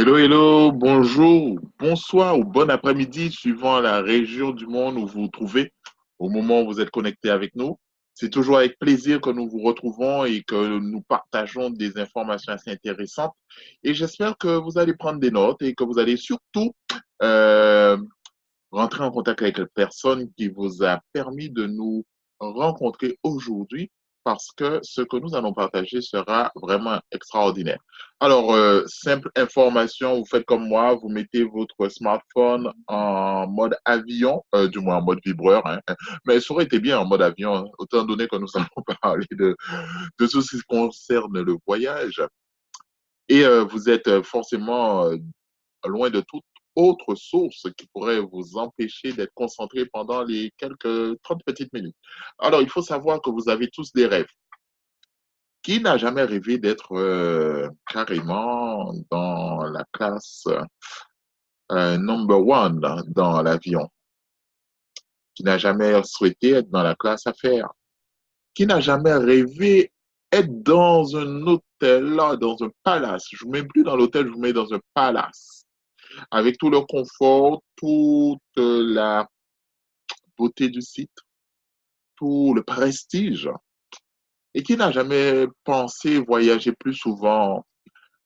Hello, hello, bonjour, bonsoir ou bon après-midi, suivant la région du monde où vous vous trouvez, au moment où vous êtes connecté avec nous. C'est toujours avec plaisir que nous vous retrouvons et que nous partageons des informations assez intéressantes. Et j'espère que vous allez prendre des notes et que vous allez surtout euh, rentrer en contact avec la personne qui vous a permis de nous rencontrer aujourd'hui parce que ce que nous allons partager sera vraiment extraordinaire. Alors, simple information, vous faites comme moi, vous mettez votre smartphone en mode avion, du moins en mode vibreur, hein, mais ça aurait été bien en mode avion, hein, autant donné que nous allons parler de tout ce qui concerne le voyage. Et vous êtes forcément loin de toute autre source qui pourrait vous empêcher d'être concentré pendant les quelques 30 petites minutes. Alors, il faut savoir que vous avez tous des rêves. Qui n'a jamais rêvé d'être carrément dans la classe number one dans l'avion? Qui n'a jamais souhaité être dans la classe affaires? Qui n'a jamais rêvé être dans un hôtel, là, dans un palace? Je ne vous mets plus dans l'hôtel, je vous mets dans un palace avec tout le confort, toute la beauté du site, tout le prestige. Et qui n'a jamais pensé voyager plus souvent?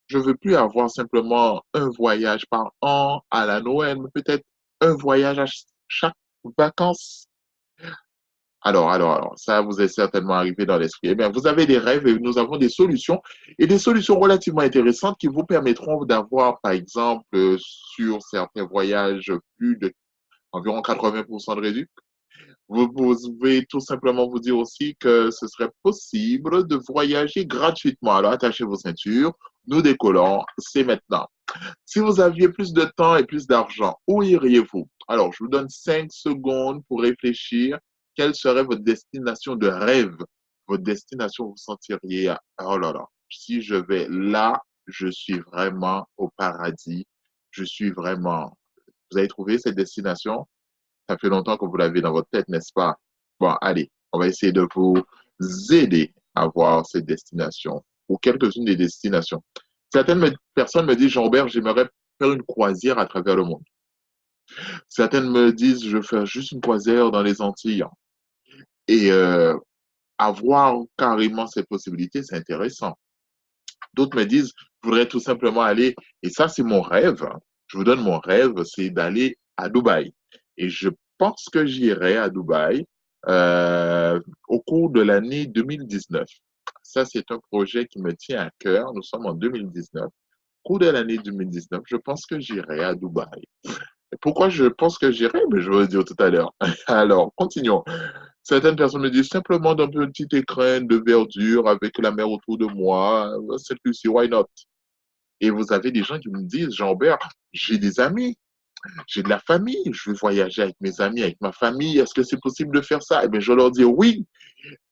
Je ne veux plus avoir simplement un voyage par an à la Noël, mais peut-être un voyage à chaque vacances. Alors, ça vous est certainement arrivé dans l'esprit. Eh bien, vous avez des rêves et nous avons des solutions et des solutions relativement intéressantes qui vous permettront d'avoir, par exemple, sur certains voyages, plus de environ 80% de réduction. Vous pouvez tout simplement vous dire aussi que ce serait possible de voyager gratuitement. Alors, attachez vos ceintures, nous décollons, c'est maintenant. Si vous aviez plus de temps et plus d'argent, où iriez-vous? Alors, je vous donne 5 secondes pour réfléchir. Quelle serait votre destination de rêve? Votre destination, vous sentiriez, oh là là, si je vais là, je suis vraiment au paradis. Je suis vraiment. Vous avez trouvé cette destination? Ça fait longtemps que vous l'avez dans votre tête, n'est-ce pas? Bon, allez, on va essayer de vous aider à voir cette destination ou quelques-unes des destinations. Personnes me disent, Jean-Robert, j'aimerais faire une croisière à travers le monde. Certaines me disent, je veux faire juste une croisière dans les Antilles. Et avoir carrément ces possibilités, c'est intéressant. D'autres me disent, je voudrais tout simplement aller, et ça, c'est mon rêve. Je vous donne mon rêve, c'est d'aller à Dubaï. Et je pense que j'irai à Dubaï au cours de l'année 2019. Ça, c'est un projet qui me tient à cœur. Nous sommes en 2019. Au cours de l'année 2019, je pense que j'irai à Dubaï. Et pourquoi je pense que j'irai? Ben, je vais vous dire tout à l'heure. Alors, continuons. Certaines personnes me disent simplement d'un petit écrin de verdure avec la mer autour de moi. C'est plus si, why not? Et vous avez des gens qui me disent, Jean-Bert, j'ai des amis, j'ai de la famille, je veux voyager avec mes amis, avec ma famille. Est-ce que c'est possible de faire ça? Eh bien, je leur dis oui,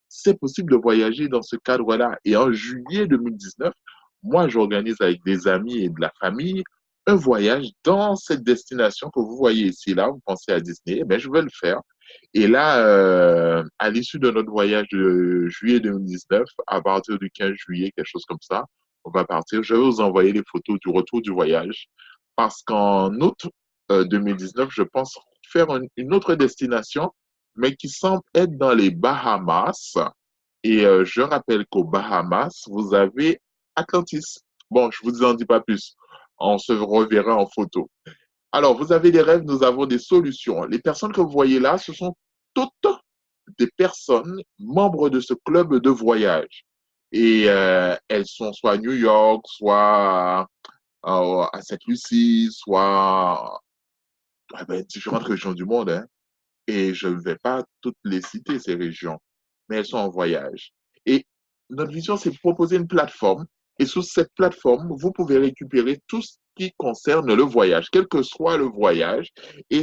c'est possible de voyager dans ce cadre-là. Et en juillet 2019, moi, j'organise avec des amis et de la famille un voyage dans cette destination que vous voyez ici, là. Vous pensez à Disney, eh bien, je vais le faire. Et là, à l'issue de notre voyage de juillet 2019, à partir du 15 juillet, quelque chose comme ça, on va partir. Je vais vous envoyer les photos du retour du voyage parce qu'en août 2019, je pense faire une autre destination, mais qui semble être dans les Bahamas. Et je rappelle qu'aux Bahamas, vous avez Atlantis. Bon, je vous en dis pas plus. On se reverra en photo. Alors, vous avez des rêves, nous avons des solutions. Les personnes que vous voyez là, ce sont toutes des personnes membres de ce club de voyage. Et elles sont soit à New York, soit à Sainte-Lucie, soit à différentes régions du monde, hein. Et je ne vais pas toutes les citer, ces régions, mais elles sont en voyage. Et notre vision, c'est de proposer une plateforme. Et sur cette plateforme, vous pouvez récupérer tout ce qui concerne le voyage, quel que soit le voyage, et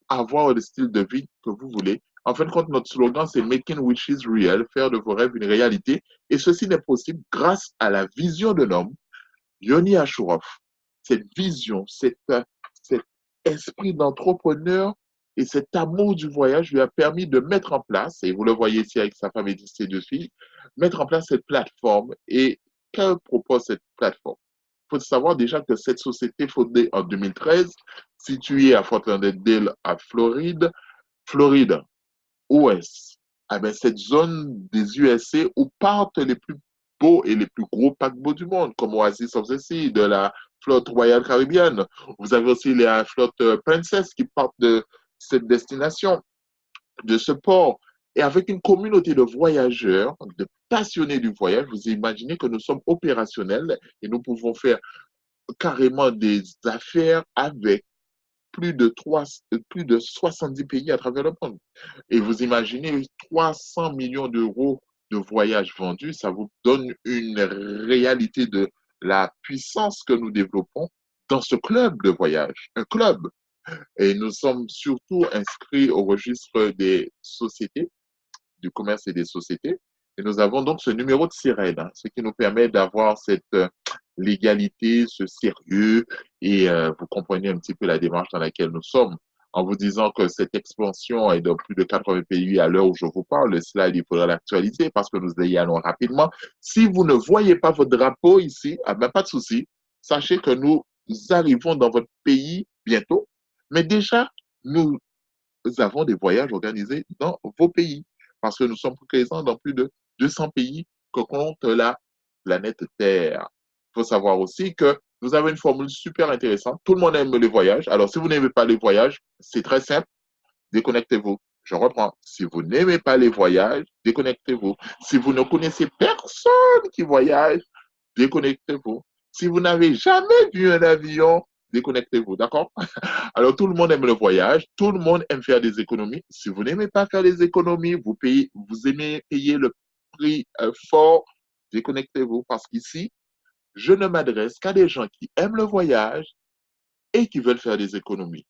avoir le style de vie que vous voulez. En fin de compte, notre slogan, c'est Making Wishes Real, faire de vos rêves une réalité. Et ceci n'est possible grâce à la vision de l'homme, Yoni Ashuroff. Cette vision, cet esprit d'entrepreneur et cet amour du voyage lui a permis de mettre en place, et vous le voyez ici avec sa femme et ses deux filles, mettre en place cette plateforme. Et que propose cette plateforme? Il faut savoir déjà que cette société fondée en 2013, située à Fort Lauderdale, à Floride, Floride ouest, ah ben, cette zone des USA où partent les plus beaux et les plus gros paquebots du monde, comme Oasis of the Sea, de la flotte Royal Caribbean. Vous avez aussi la flotte Princess qui partent de cette destination, de ce port. Et avec une communauté de voyageurs, de passionnés du voyage, vous imaginez que nous sommes opérationnels et nous pouvons faire carrément des affaires avec plus de 70 pays à travers le monde. Et vous imaginez 300 millions d'euros de voyages vendus, ça vous donne une réalité de la puissance que nous développons dans ce club de voyage, un club. Et nous sommes surtout inscrits au registre des sociétés, du commerce et des sociétés. Et nous avons donc ce numéro de sirène, hein, ce qui nous permet d'avoir cette légalité, ce sérieux, et vous comprenez un petit peu la démarche dans laquelle nous sommes. En vous disant que cette expansion est dans plus de 80 pays à l'heure où je vous parle, le slide, il faudra l'actualiser parce que nous y allons rapidement. Si vous ne voyez pas votre drapeau ici, ah ben, pas de souci. Sachez que nous arrivons dans votre pays bientôt, mais déjà, nous avons des voyages organisés dans vos pays parce que nous sommes présents dans plus de 200 pays que compte la planète Terre. Il faut savoir aussi que nous avons une formule super intéressante. Tout le monde aime les voyages. Alors, si vous n'aimez pas les voyages, c'est très simple. Déconnectez-vous. Je reprends. Si vous n'aimez pas les voyages, déconnectez-vous. Si vous ne connaissez personne qui voyage, déconnectez-vous. Si vous n'avez jamais vu un avion, déconnectez-vous. D'accord? Alors, tout le monde aime le voyage, tout le monde aime faire des économies. Si vous n'aimez pas faire des économies, vous aimez payer le prix fort, déconnectez-vous parce qu'ici, je ne m'adresse qu'à des gens qui aiment le voyage et qui veulent faire des économies.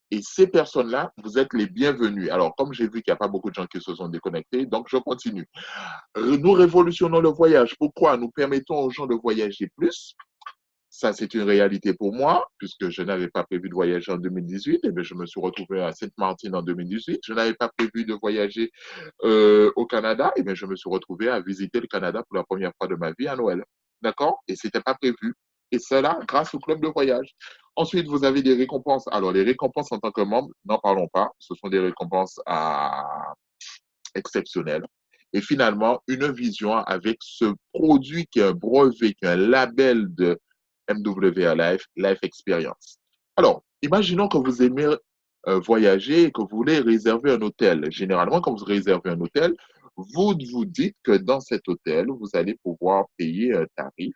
Et ces personnes-là, vous êtes les bienvenus. Alors, comme j'ai vu qu'il n'y a pas beaucoup de gens qui se sont déconnectés, donc je continue. Nous révolutionnons le voyage. Pourquoi? Nous permettons aux gens de voyager plus. Ça, c'est une réalité pour moi, puisque je n'avais pas prévu de voyager en 2018, et bien, je me suis retrouvé à Sainte-Martine en 2018. Je n'avais pas prévu de voyager au Canada, et bien, je me suis retrouvé à visiter le Canada pour la première fois de ma vie à Noël. D'accord? Et c'était pas prévu. Et cela grâce au club de voyage. Ensuite, vous avez des récompenses. Alors, les récompenses en tant que membre, n'en parlons pas. Ce sont des récompenses exceptionnelles. Et finalement, une vision avec ce produit qui est un brevet, qui est un label de MWR Life, Life Experience. Alors, imaginons que vous aimez voyager et que vous voulez réserver un hôtel. Généralement, quand vous réservez un hôtel, vous vous dites que dans cet hôtel, vous allez pouvoir payer un tarif.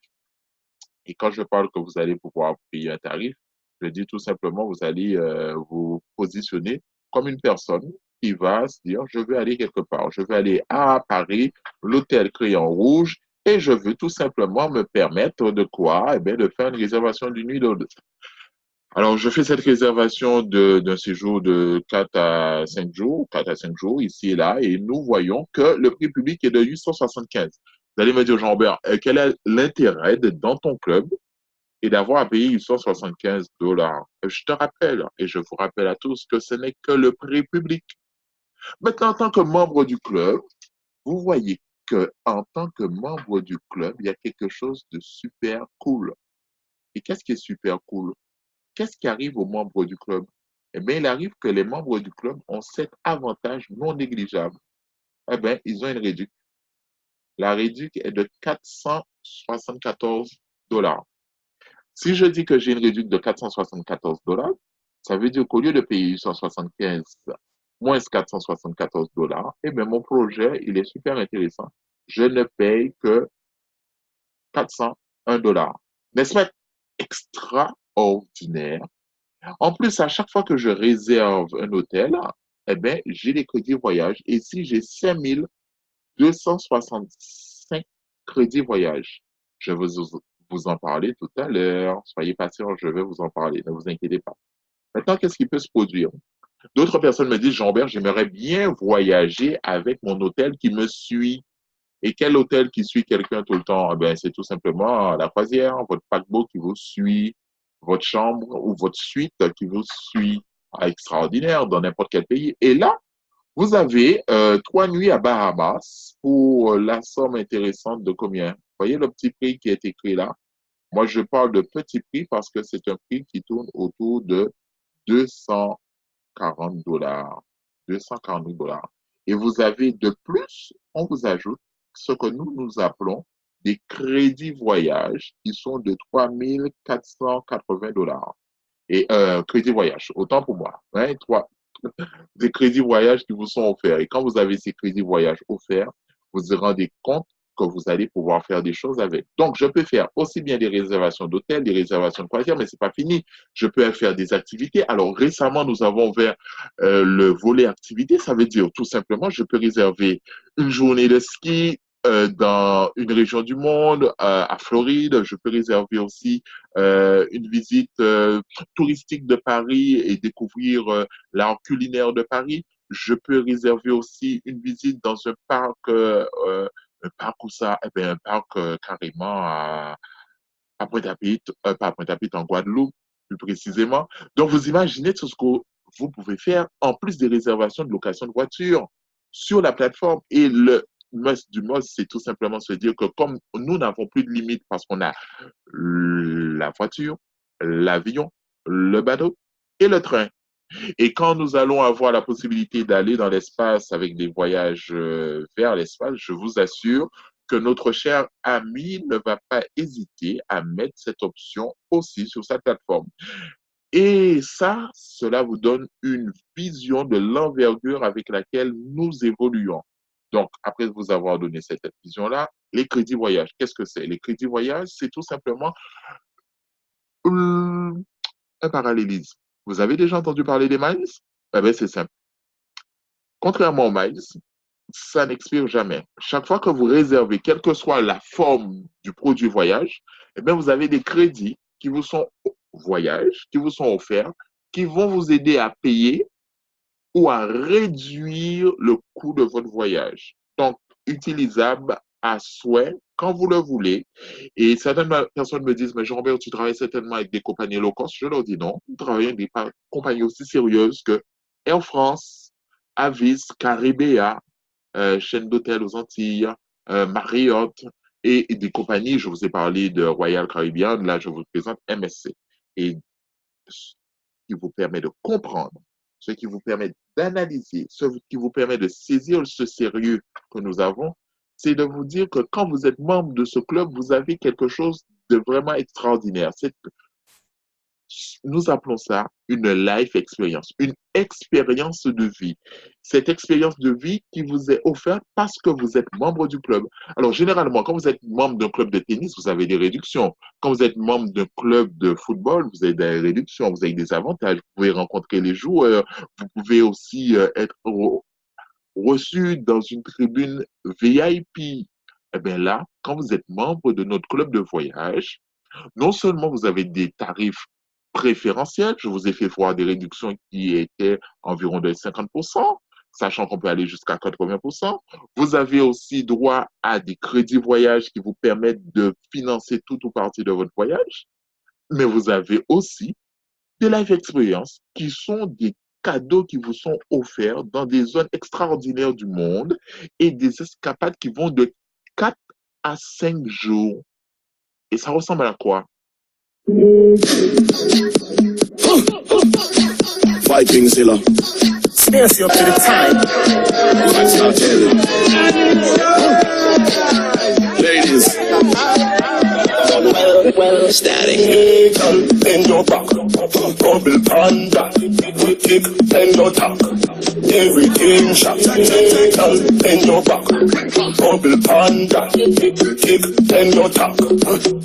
Et quand je parle que vous allez pouvoir payer un tarif, je dis tout simplement, vous allez vous positionner comme une personne qui va se dire, je veux aller quelque part, je veux aller à Paris, l'hôtel crayon rouge, et je veux tout simplement me permettre de quoi? Eh bien, de faire une réservation d'une nuit d'hôtel. Alors, je fais cette réservation d'un séjour de 4 à 5 jours, 4 à 5 jours ici et là, et nous voyons que le prix public est de 875. Vous allez me dire, Jean-Robert, quel est l'intérêt d'être dans ton club et d'avoir à payer 875 $? Je te rappelle, et je vous rappelle à tous, que ce n'est que le prix public. Maintenant, en tant que membre du club, vous voyez que en tant que membre du club, il y a quelque chose de super cool. Et qu'est-ce qui est super cool? Qu'est-ce qui arrive aux membres du club? Eh bien, il arrive que les membres du club ont cet avantage non négligeable. Eh bien, ils ont une réduction. La réduc est de 474 $. Si je dis que j'ai une réduc de 474 $, ça veut dire qu'au lieu de payer 875 moins 474 $, eh bien, mon projet, il est super intéressant. Je ne paye que 401 $. N'est-ce pas extraordinaire? En plus, à chaque fois que je réserve un hôtel, eh bien, j'ai des crédits voyage. Et si j'ai 5265 crédits voyage, je vais vous en parler tout à l'heure. Soyez patient, je vais vous en parler. Ne vous inquiétez pas. Maintenant, qu'est-ce qui peut se produire? D'autres personnes me disent, Jean-Bert, j'aimerais bien voyager avec mon hôtel qui me suit. Et quel hôtel qui suit quelqu'un tout le temps? Eh bien, c'est tout simplement la croisière, votre paquebot qui vous suit, votre chambre ou votre suite qui vous suit. Ah, extraordinaire dans n'importe quel pays. Et là, vous avez 3 nuits à Bahamas pour la somme intéressante de combien? Vous voyez le petit prix qui est écrit là? Moi, je parle de petit prix parce que c'est un prix qui tourne autour de 240 $. 240 $. Et vous avez de plus, on vous ajoute ce que nous appelons des crédits voyage qui sont de 3480 $. Et crédit voyage, autant pour moi. Hein, des crédits voyage qui vous sont offerts. Et quand vous avez ces crédits voyage offerts, vous vous rendez compte que vous allez pouvoir faire des choses avec. Donc, je peux faire aussi bien des réservations d'hôtels, des réservations de croisière, mais c'est pas fini. Je peux faire des activités. Alors, récemment, nous avons ouvert le volet activité. Ça veut dire tout simplement, je peux réserver une journée de ski dans une région du monde, à Floride. Je peux réserver aussi une visite touristique de Paris et découvrir l'art culinaire de Paris. Je peux réserver aussi une visite dans un parc où ça, eh bien, un parc carrément à Pointe-à-Pitre, pas à Pointe-à-Pitre, en Guadeloupe, plus précisément. Donc, vous imaginez tout ce que vous pouvez faire en plus des réservations de location de voiture sur la plateforme. Et le must du must, c'est tout simplement se dire que comme nous n'avons plus de limite parce qu'on a la voiture, l'avion, le bateau et le train. Et quand nous allons avoir la possibilité d'aller dans l'espace avec des voyages vers l'espace, je vous assure que notre cher ami ne va pas hésiter à mettre cette option aussi sur sa plateforme. Et ça, cela vous donne une vision de l'envergure avec laquelle nous évoluons. Donc, après vous avoir donné cette vision-là, les crédits voyage, qu'est-ce que c'est? Les crédits voyage, c'est tout simplement un parallélisme. Vous avez déjà entendu parler des miles? Eh bien, c'est simple. Contrairement aux miles, ça n'expire jamais. Chaque fois que vous réservez, quelle que soit la forme du produit voyage, eh bien, vous avez des crédits qui vous sont voyage, qui vous sont offerts, qui vont vous aider à payer ou à réduire le coût de votre voyage. Donc, utilisable à souhait quand vous le voulez. Et certaines personnes me disent, mais Jean-Robert, tu travailles certainement avec des compagnies low cost. Je leur dis non. Nous travaillons avec des compagnies aussi sérieuses que Air France, Avis, Caribéa, chaîne d'hôtels aux Antilles, Marriott et des compagnies. Je vous ai parlé de Royal Caribbean. Là, je vous présente MSC. Et ce qui vous permet de comprendre, ce qui vous permet d'analyser, ce qui vous permet de saisir ce sérieux que nous avons, c'est de vous dire que quand vous êtes membre de ce club, vous avez quelque chose de vraiment extraordinaire. Nous appelons ça une life experience, une expérience de vie. Cette expérience de vie qui vous est offerte parce que vous êtes membre du club. Alors, généralement, quand vous êtes membre d'un club de tennis, vous avez des réductions. Quand vous êtes membre d'un club de football, vous avez des réductions, vous avez des avantages. Vous pouvez rencontrer les joueurs, vous pouvez aussi être reçu dans une tribune VIP. Eh bien là, quand vous êtes membre de notre club de voyage, non seulement vous avez des tarifs préférentiels, je vous ai fait voir des réductions qui étaient environ de 50%, sachant qu'on peut aller jusqu'à 80%. Vous avez aussi droit à des crédits voyage qui vous permettent de financer tout ou partie de votre voyage, mais vous avez aussi des life experiences qui sont des cadeaux qui vous sont offerts dans des zones extraordinaires du monde et des escapades qui vont de 4 à 5 jours. Et ça ressemble à quoi? Viking Zilla. Stand up to the time. static. Hey, girl, bend your back, bubble panda, kick, bend your tack, everything shot. Hey, girl, bend your back, bubble panda, kick, bend your tack,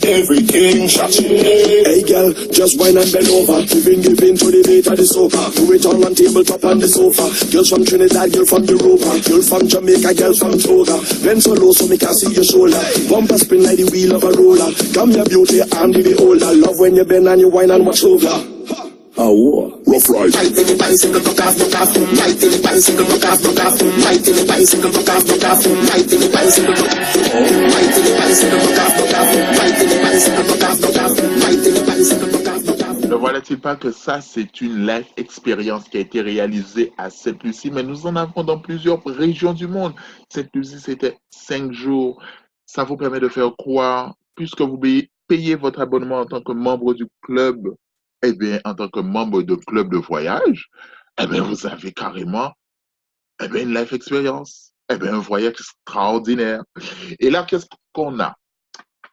everything shot. Hey, girl, just whine and bend over, giving to the beat of the soca. Do it all on tabletop on the sofa. Girls from Trinidad, girl from Europa, girl from Jamaica, girl from Toga. Bend so low so me can see your shoulder. Bumper spin like the wheel of a roller. Come your beauty, I'm the beholder. Love when you bend and you whine and watch over. A war, rough ride. Right in the bicycle, look off, look off. Right in the bicycle, look off, look off. Right in the bicycle, look off, look off. Right in the bicycle, look off. Right in the bicycle, look off, look off. Right in the bicycle, look off, look off. Right in the bicycle, look off, look off. Ne voilà-t-il pas que ça, c'est une live expérience qui a été réalisée à Sainte-Lucie, mais nous en avons dans plusieurs régions du monde. Sainte-Lucie, c'était 5 jours. Ça vous permet de faire quoi? Puisque vous payez votre abonnement en tant que membre du club, eh bien, en tant que membre de club de voyage, eh bien, vous avez carrément, eh bien, une life expérience. Eh bien, un voyage extraordinaire. Et là, qu'est-ce qu'on a?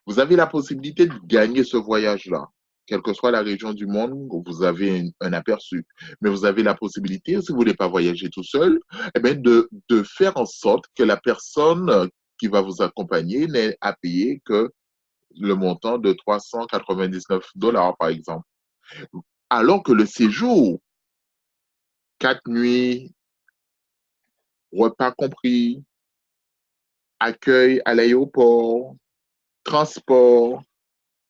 Vous avez la possibilité de gagner ce voyage-là. Quelle que soit la région du monde, vous avez un aperçu. Mais vous avez la possibilité, si vous ne voulez pas voyager tout seul, eh bien, de faire en sorte que la personne qui va vous accompagner n'ait à payer que le montant de $399, par exemple. Alors que le séjour, 4 nuits, repas compris, accueil à l'aéroport, transport,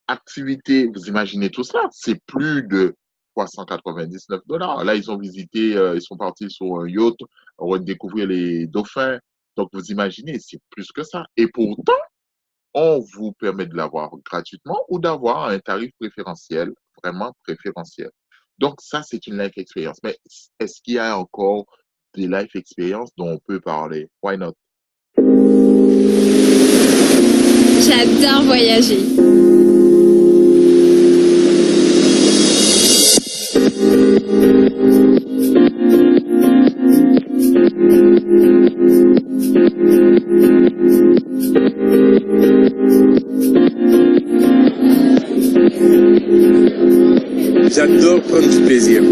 activité, vous imaginez tout ça, c'est plus de $399. Là, ils ont visité, ils sont partis sur un yacht, redécouvrir les dauphins. Donc, vous imaginez, c'est plus que ça. Et pourtant, on vous permet de l'avoir gratuitement ou d'avoir un tarif préférentiel, vraiment préférentiel. Donc, ça, c'est une life experience. Mais est-ce qu'il y a encore des life experiences dont on peut parler? Why not? J'adore voyager. J'adore prendre du plaisir.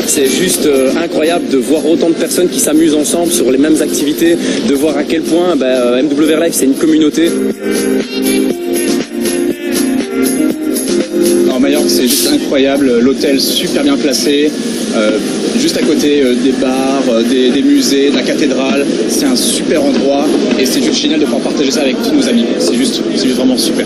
C'est juste incroyable de voir autant de personnes qui s'amusent ensemble sur les mêmes activités, de voir à quel point MWR Life c'est une communauté. En Majorque, c'est juste incroyable, l'hôtel super bien placé, juste à côté des bars, des musées, de la cathédrale. C'est un super endroit et c'est juste génial de pouvoir partager ça avec tous nos amis. C'est juste vraiment super.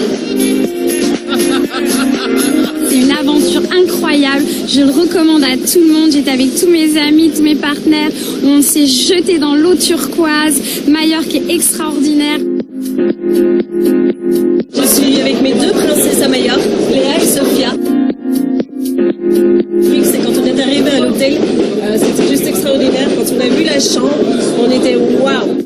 C'est une aventure incroyable, je le recommande à tout le monde. J'étais avec tous mes amis, tous mes partenaires, on s'est jeté dans l'eau turquoise. Majorque est extraordinaire. Je suis avec mes 2 princesses à Majorque, Léa et Sophia. Le truc, c'est quand on est arrivé à l'hôtel, c'était juste extraordinaire. Quand on a vu la chambre, on était waouh.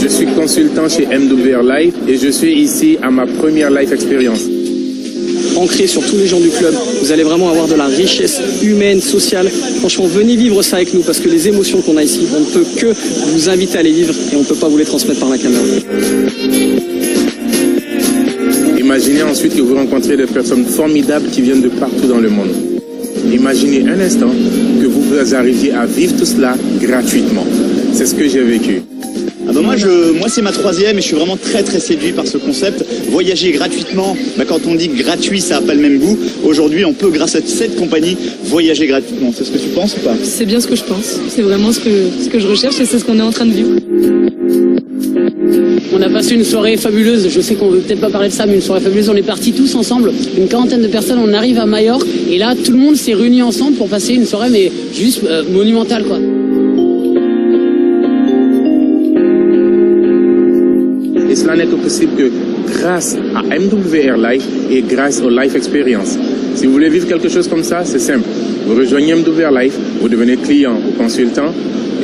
Je suis consultant chez MWR Life et je suis ici à ma première life expérience. Ancré sur tous les gens du club, vous allez vraiment avoir de la richesse humaine, sociale. Franchement, venez vivre ça avec nous parce que les émotions qu'on a ici, on ne peut que vous inviter à les vivre et on ne peut pas vous les transmettre par la caméra. Imaginez ensuite que vous rencontrez des personnes formidables qui viennent de partout dans le monde. Imaginez un instant que vous arriviez à vivre tout cela gratuitement. C'est ce que j'ai vécu. Ah bah moi c'est ma 3e et je suis vraiment très séduit par ce concept. Voyager gratuitement, quand on dit gratuit ça n'a pas le même goût. Aujourd'hui on peut grâce à cette compagnie voyager gratuitement. C'est ce que tu penses ou pas? C'est bien ce que je pense. C'est vraiment ce que je recherche et c'est ce qu'on est en train de vivre. On a passé une soirée fabuleuse, je sais qu'on veut peut-être pas parler de ça, mais une soirée fabuleuse, on est partis tous ensemble, une quarantaine de personnes, on arrive à Majorque, et là tout le monde s'est réuni ensemble pour passer une soirée, mais juste monumentale quoi. Et cela n'est que possible que grâce à MWR Life et grâce aux Life Experience. Si vous voulez vivre quelque chose comme ça, c'est simple. Vous rejoignez MWR Life, vous devenez client ou consultant,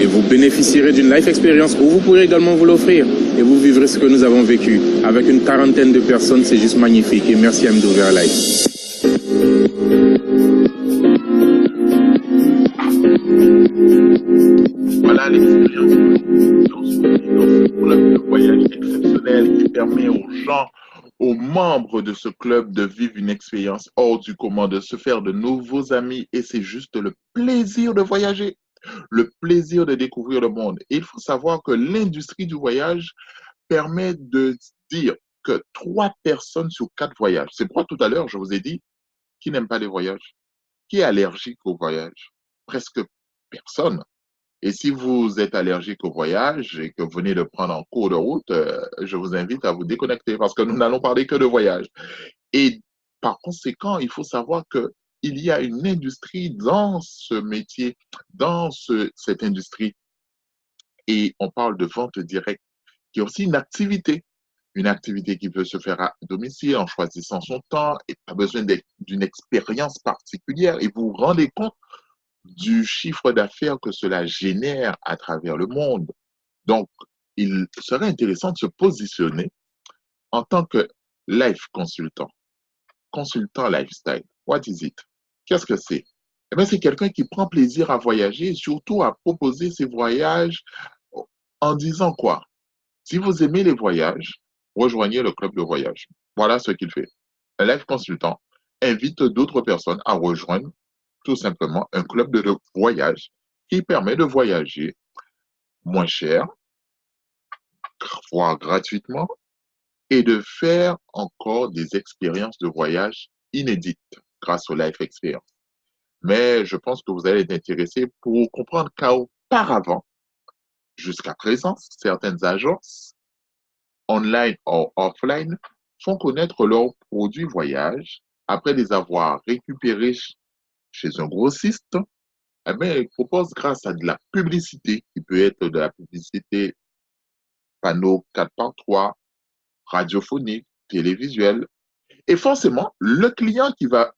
Et vous bénéficierez d'une life experience où vous pourrez également vous l'offrir. Et vous vivrez ce que nous avons vécu. Avec une quarantaine de personnes, c'est juste magnifique. Et merci à M2VR Life. Voilà l'expérience dans ce club de voyage exceptionnel qui permet aux gens, aux membres de ce club de vivre une expérience hors du commun, de se faire de nouveaux amis et c'est juste le plaisir de voyager, le plaisir de découvrir le monde. Et il faut savoir que l'industrie du voyage permet de dire que 3 personnes sur 4 voyagent. C'est pourquoi tout à l'heure, je vous ai dit, qui n'aime pas les voyages? Qui est allergique au voyage? Presque personne. Et si vous êtes allergique au voyage et que vous venez de prendre en cours de route, je vous invite à vous déconnecter parce que nous n'allons parler que de voyage. Et par conséquent, il faut savoir qu'il y a une industrie dans ce métier, dans cette industrie. Et on parle de vente directe, qui est aussi une activité qui peut se faire à domicile en choisissant son temps et pas besoin d'une expérience particulière. Et vous vous rendez compte du chiffre d'affaires que cela génère à travers le monde. Donc, il serait intéressant de se positionner en tant que life consultant, consultant lifestyle. What is it? Qu'est-ce que c'est? Eh bien, c'est quelqu'un qui prend plaisir à voyager et surtout à proposer ses voyages en disant quoi? Si vous aimez les voyages, rejoignez le club de voyage. Voilà ce qu'il fait. Un life consultant invite d'autres personnes à rejoindre tout simplement un club de voyage qui permet de voyager moins cher, voire gratuitement, et de faire encore des expériences de voyage inédites grâce au Life Experience. Mais je pense que vous allez être intéressé pour comprendre qu'auparavant, jusqu'à présent, certaines agences, online ou offline, font connaître leurs produits voyage après les avoir récupérés chez un grossiste. Eh bien, ils proposent grâce à de la publicité, qui peut être de la publicité panneau 4x3, radiophonique, télévisuel. Et forcément, le client qui va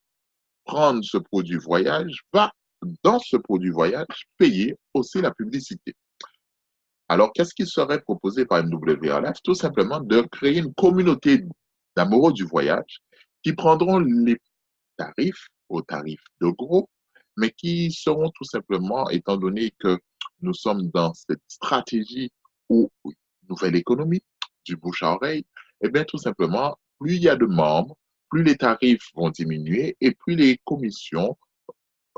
prendre ce produit voyage va, dans ce produit voyage, payer aussi la publicité. Alors, qu'est-ce qui serait proposé par M2VR Life? Tout simplement de créer une communauté d'amoureux du voyage qui prendront les tarifs aux tarifs de gros, mais qui seront tout simplement, étant donné que nous sommes dans cette stratégie ou nouvelle économie, du bouche à oreille, eh bien, tout simplement, plus il y a de membres, plus les tarifs vont diminuer et plus les commissions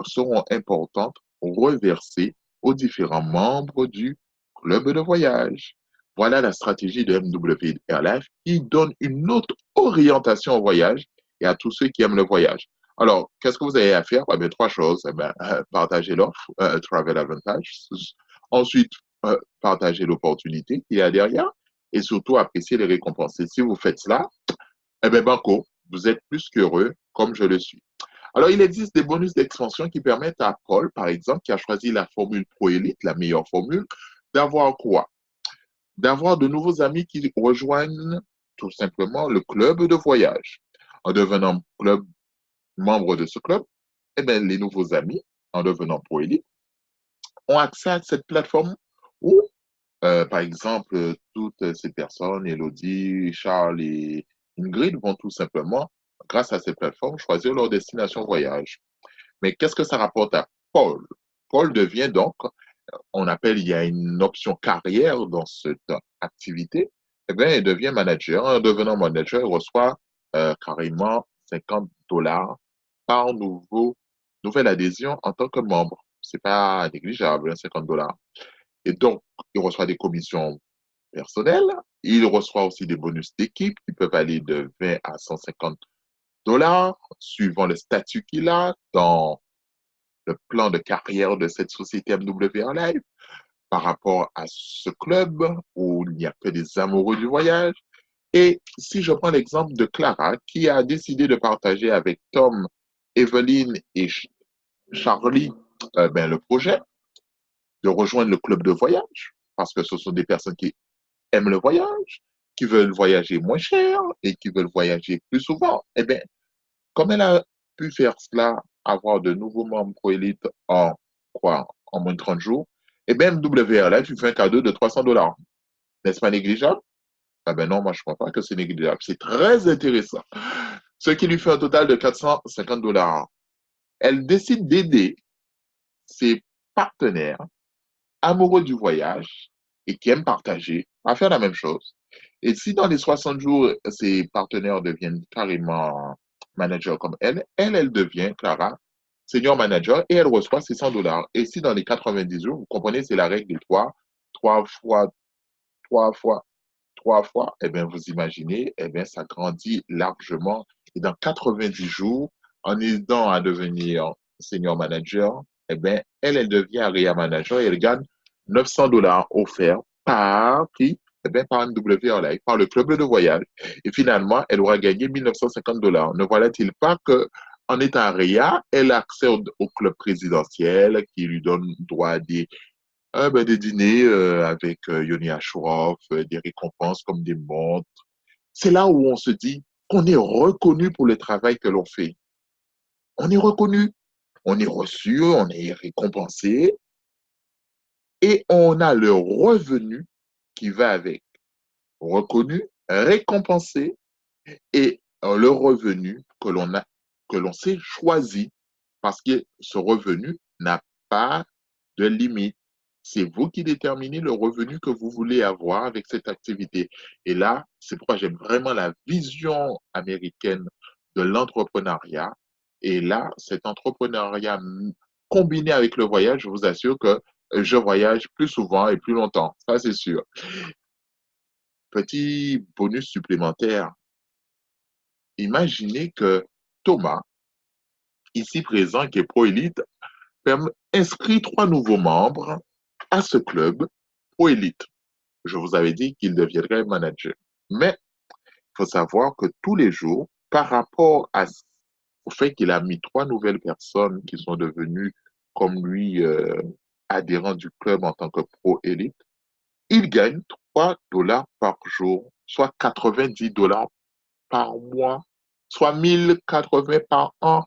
seront importantes reversées aux différents membres du club de voyage. Voilà la stratégie de M2VR Life qui donne une autre orientation au voyage et à tous ceux qui aiment le voyage. Alors, qu'est-ce que vous avez à faire? Eh bien, 3 choses. Eh bien, partager l'offre, Travel Advantage. Ensuite, partager l'opportunité qu'il y a derrière et surtout apprécier les récompenses. Et si vous faites cela, eh bien, banco, vous êtes plus qu'heureux comme je le suis. Alors, il existe des bonus d'expansion qui permettent à Paul, par exemple, qui a choisi la formule Pro Elite, la meilleure formule, d'avoir quoi? D'avoir de nouveaux amis qui rejoignent tout simplement le club de voyage. En devenant membre de ce club, eh bien, les nouveaux amis, en devenant Pro Elite, ont accès à cette plateforme où, par exemple, toutes ces personnes, Elodie, Charles et Ingrid, vont tout simplement, grâce à cette plateforme, choisir leur destination voyage. Mais qu'est-ce que ça rapporte à Paul? Paul devient donc, il y a une option carrière dans cette activité, eh bien, il devient manager. En devenant manager, il reçoit carrément $50 par nouvelle adhésion en tant que membre. C'est pas négligeable, hein, $50. Et donc, il reçoit des commissions personnelles. Il reçoit aussi des bonus d'équipe qui peuvent aller de 20 à $150, suivant le statut qu'il a dans le plan de carrière de cette société M2VR Live par rapport à ce club où il n'y a que des amoureux du voyage. Et si je prends l'exemple de Clara, qui a décidé de partager avec Tom, Evelyne et Charlie le projet de rejoindre le club de voyage, parce que ce sont des personnes qui aiment le voyage, qui veulent voyager moins cher et qui veulent voyager plus souvent, eh bien, comme elle a pu faire cela, avoir de nouveaux membres Pro Elite en moins de 30 jours, Et même WRLife, tu fais un cadeau de 300 $. N'est-ce pas négligeable? Ah ben non, moi je ne crois pas que c'est négligeable. C'est très intéressant. Ce qui lui fait un total de 450 $. Elle décide d'aider ses partenaires amoureux du voyage et qui aiment partager à faire la même chose. Et si dans les 60 jours, ses partenaires deviennent carrément managers comme elle devient, Clara, senior manager et elle reçoit ses 100 $. Et si dans les 90 jours, vous comprenez, c'est la règle des trois fois, trois fois, trois fois, eh bien, vous imaginez, eh bien, ça grandit largement. Et dans 90 jours, en aidant à devenir senior manager, eh bien, elle devient area manager et elle gagne 900 $ offerts par qui? Eh bien, par MW Life, par le club de voyage. Et finalement, elle aura gagné 1950 $. Ne voilà-t-il pas que en étant area, elle accède au club présidentiel qui lui donne droit à des dîners avec Yoni Ashraf, des récompenses comme des montres. C'est là où on se dit qu'on est reconnu pour le travail que l'on fait. On est reconnu, on est reçu, on est récompensé et on a le revenu qui va avec. Reconnu, récompensé et le revenu que l'on s'est choisi parce que ce revenu n'a pas de limite. C'est vous qui déterminez le revenu que vous voulez avoir avec cette activité. Et là, c'est pourquoi j'aime vraiment la vision américaine de l'entrepreneuriat. Et là, cet entrepreneuriat combiné avec le voyage, je vous assure que je voyage plus souvent et plus longtemps. Ça, c'est sûr. Petit bonus supplémentaire. Imaginez que Thomas, ici présent, qui est pro-élite, inscrit 3 nouveaux membres à ce club pro-élite. Je vous avais dit qu'il deviendrait manager. Mais il faut savoir que tous les jours, par rapport au fait qu'il a mis 3 nouvelles personnes qui sont devenues comme lui adhérents du club en tant que pro-élite, il gagne 3 $ par jour, soit 90 $ par mois, soit 1080 par an.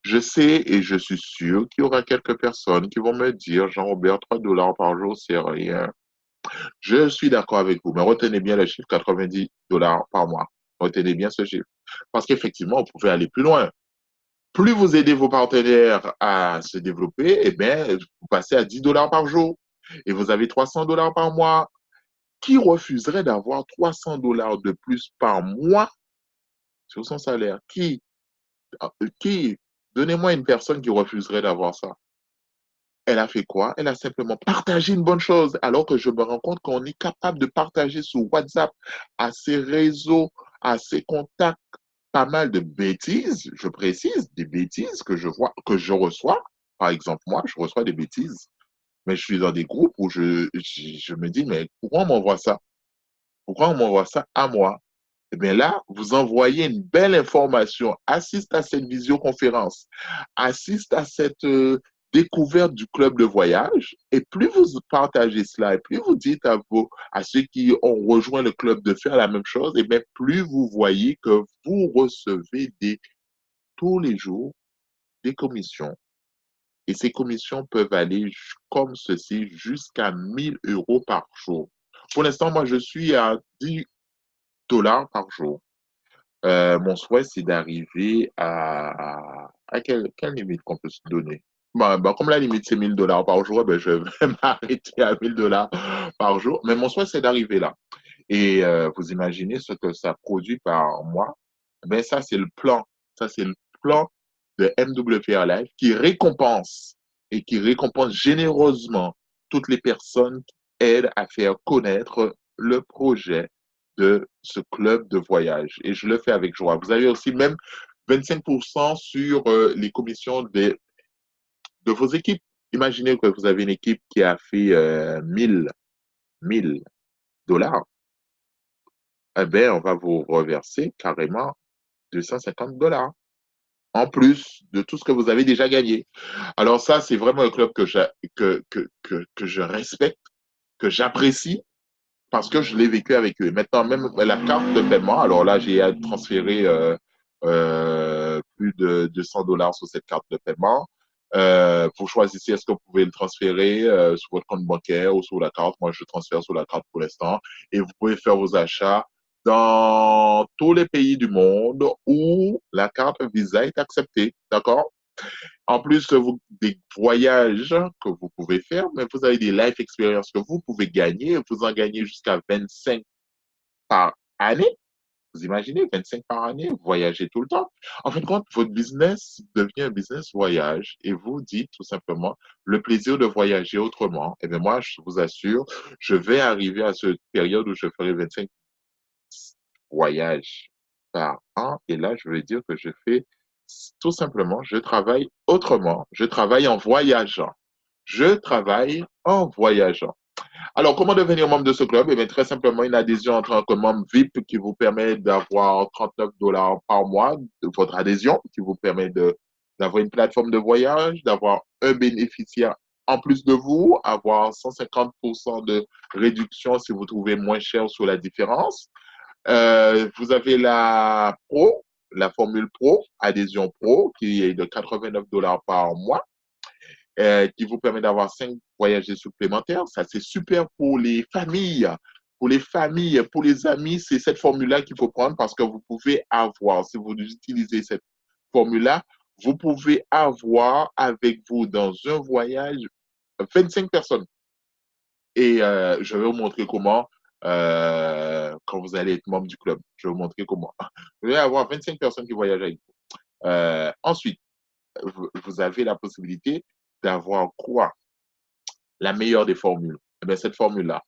Je sais et je suis sûr qu'il y aura quelques personnes qui vont me dire, Jean-Robert, 3 $ par jour, c'est rien. Je suis d'accord avec vous, mais retenez bien le chiffre 90 $ par mois. Retenez bien ce chiffre. Parce qu'effectivement, vous pouvez aller plus loin. Plus vous aidez vos partenaires à se développer, eh bien, vous passez à 10 $ par jour. Et vous avez 300 $ par mois. Qui refuserait d'avoir 300 $ de plus par mois sur son salaire? Qui? Donnez-moi une personne qui refuserait d'avoir ça. Elle a fait quoi? Elle a simplement partagé une bonne chose, alors que je me rends compte qu'on est capable de partager sur WhatsApp, à ses réseaux, à ses contacts, pas mal de bêtises, je précise, des bêtises que je vois, que je reçois. Par exemple, moi, je reçois des bêtises, mais je suis dans des groupes où je me dis, mais pourquoi on m'envoie ça? Pourquoi on m'envoie ça à moi? Eh bien là, vous envoyez une belle information, assiste à cette visioconférence, assiste à cette découverte du club de voyage, et plus vous partagez cela, et plus vous dites à ceux qui ont rejoint le club de faire la même chose, et bien plus vous voyez que vous recevez tous les jours des commissions. Et ces commissions peuvent aller comme ceci jusqu'à 1 000 € par jour. Pour l'instant, moi, je suis à 10 $ par jour. Mon souhait, c'est d'arriver à quelle limite qu'on peut se donner? Comme la limite, c'est 1 000 $ par jour, ben, je vais m'arrêter à 1 000 $ par jour. Mais mon souhait, c'est d'arriver là. Et vous imaginez ce que ça produit par mois? Ben, ça, c'est le plan. Ça, c'est le plan de MWR Life qui récompense et qui récompense généreusement toutes les personnes qui aident à faire connaître le projet de ce club de voyage. Et je le fais avec joie. Vous avez aussi même 25% sur les commissions de vos équipes. Imaginez que vous avez une équipe qui a fait 1000 $. Eh bien, on va vous reverser carrément 250 $ en plus de tout ce que vous avez déjà gagné. Alors ça, c'est vraiment un club que je respecte, que j'apprécie, parce que je l'ai vécu avec eux. Maintenant, même la carte de paiement, alors là, j'ai transféré plus de 200 $ sur cette carte de paiement. Vous choisissez est-ce que vous pouvez le transférer sur votre compte bancaire ou sur la carte. Moi, je transfère sur la carte pour l'instant. Et vous pouvez faire vos achats dans tous les pays du monde où la carte Visa est acceptée. D'accord? En plus, des voyages que vous pouvez faire, mais vous avez des life experiences que vous pouvez gagner. Vous en gagnez jusqu'à 25 par année. Vous imaginez, 25 par année, vous voyagez tout le temps. En fin de compte, votre business devient un business voyage et vous dites tout simplement le plaisir de voyager autrement. Eh bien, moi, je vous assure, je vais arriver à cette période où je ferai 25 voyages par an. Et là, je vais dire que je fais tout simplement, je travaille autrement. Je travaille en voyageant. Je travaille en voyageant. Alors, comment devenir membre de ce club? Eh bien, très simplement, une adhésion en tant que membre VIP qui vous permet d'avoir $39 par mois de votre adhésion, qui vous permet d'avoir une plateforme de voyage, d'avoir un bénéficiaire en plus de vous, avoir 150% de réduction si vous trouvez moins cher sur la différence. Vous avez la Pro, la formule Pro, adhésion Pro, qui est de $89 par mois. Qui vous permet d'avoir 5 voyages supplémentaires. Ça, c'est super pour les familles. Pour les familles, pour les amis, c'est cette formule-là qu'il faut prendre parce que vous pouvez avoir, si vous utilisez cette formule-là, vous pouvez avoir avec vous dans un voyage 25 personnes. Et je vais vous montrer comment, quand vous allez être membre du club, je vais vous montrer comment. Vous allez avoir 25 personnes qui voyagent avec vous. Ensuite, vous avez la possibilité d'avoir quoi? La meilleure des formules. Eh bien, cette formule-là.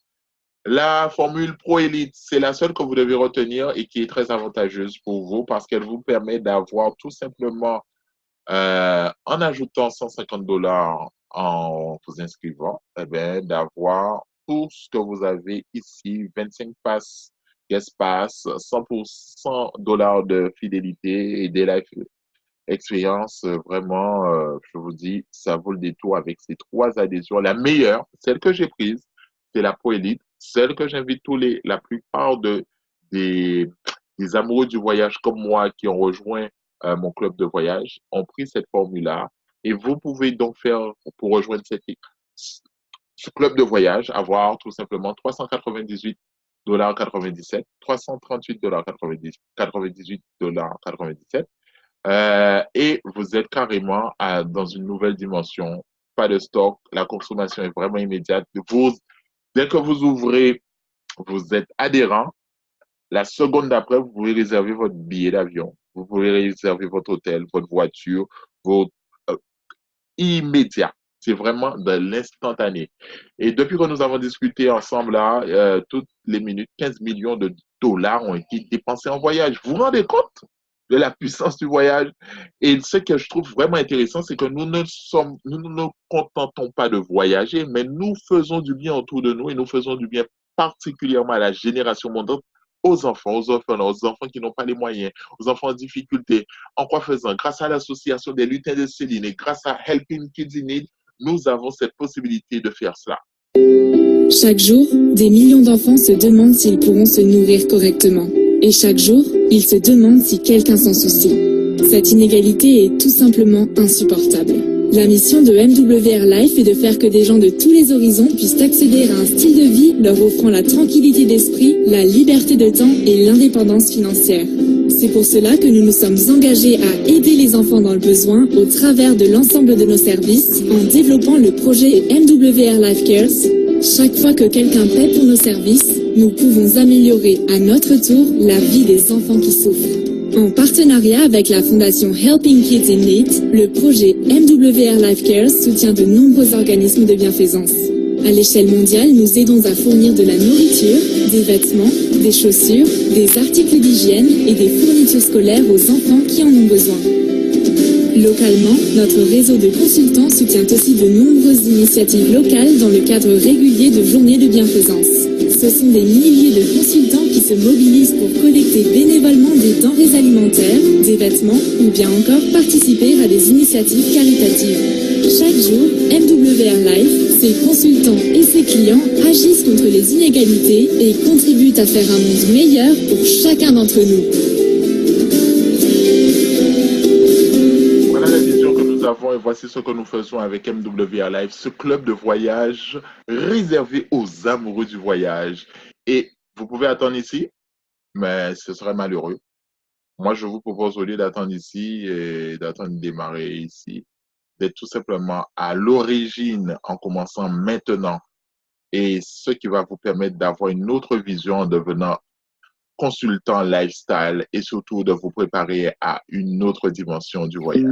La formule Pro Elite, c'est la seule que vous devez retenir et qui est très avantageuse pour vous parce qu'elle vous permet d'avoir tout simplement, en ajoutant $150 en vous inscrivant, eh bien, d'avoir tout ce que vous avez ici, 25 passes, guest pass, 100% de fidélité et des live expérience, vraiment, je vous dis, ça vaut le détour avec ces 3 adhésions. La meilleure, celle que j'ai prise, c'est la Pro Elite, celle que j'invite la plupart des amoureux du voyage comme moi qui ont rejoint mon club de voyage, ont pris cette formule-là. Et vous pouvez donc faire, pour rejoindre ce club de voyage, avoir tout simplement $398,97, $338,97. Et vous êtes carrément dans une nouvelle dimension. Pas de stock, la consommation est vraiment immédiate. Dès que vous ouvrez, vous êtes adhérent. La seconde d'après, vous pouvez réserver votre billet d'avion. Vous pouvez réserver votre hôtel, votre voiture, votre immédiat. C'est vraiment de l'instantané. Et depuis que nous avons discuté ensemble, là, toutes les minutes, 15 millions de dollars ont été dépensés en voyage. Vous vous rendez compte de la puissance du voyage? Et ce que je trouve vraiment intéressant, c'est que nous ne contentons pas de voyager, mais nous faisons du bien autour de nous et nous faisons du bien particulièrement à la génération montante, aux enfants, aux orphelins, aux enfants qui n'ont pas les moyens, aux enfants en difficulté. En quoi faisant? Grâce à l'association des lutins de Céline et grâce à Helping Kids in Need, nous avons cette possibilité de faire cela. Chaque jour, des millions d'enfants se demandent s'ils pourront se nourrir correctement. Et chaque jour, ils se demandent si quelqu'un s'en soucie. Cette inégalité est tout simplement insupportable. La mission de MWR Life est de faire que des gens de tous les horizons puissent accéder à un style de vie leur offrant la tranquillité d'esprit, la liberté de temps et l'indépendance financière. C'est pour cela que nous nous sommes engagés à aider les enfants dans le besoin au travers de l'ensemble de nos services en développant le projet MWR Life Cares. Chaque fois que quelqu'un paie pour nos services, nous pouvons améliorer à notre tour la vie des enfants qui souffrent. En partenariat avec la fondation Helping Kids in Need, le projet MWR Life Cares soutient de nombreux organismes de bienfaisance. À l'échelle mondiale, nous aidons à fournir de la nourriture, des vêtements, des chaussures, des articles d'hygiène et des fournitures scolaires aux enfants qui en ont besoin. Localement, notre réseau de consultants soutient aussi de nombreuses initiatives locales dans le cadre régulier de journées de bienfaisance. Ce sont des milliers de consultants qui se mobilisent pour collecter bénévolement des denrées alimentaires, des vêtements ou bien encore participer à des initiatives caritatives. Chaque jour, MWR Life, ses consultants et ses clients agissent contre les inégalités et contribuent à faire un monde meilleur pour chacun d'entre nous. Voilà la vision que nous avons et voici ce que nous faisons avec MWR Live, ce club de voyage réservé aux amoureux du voyage. Et vous pouvez attendre ici, mais ce serait malheureux. Moi, je vous propose, au lieu d'attendre ici et d'attendre démarrer ici, d'être tout simplement à l'origine en commençant maintenant. Et ce qui va vous permettre d'avoir une autre vision en devenant consultant lifestyle et surtout de vous préparer à une autre dimension du voyage.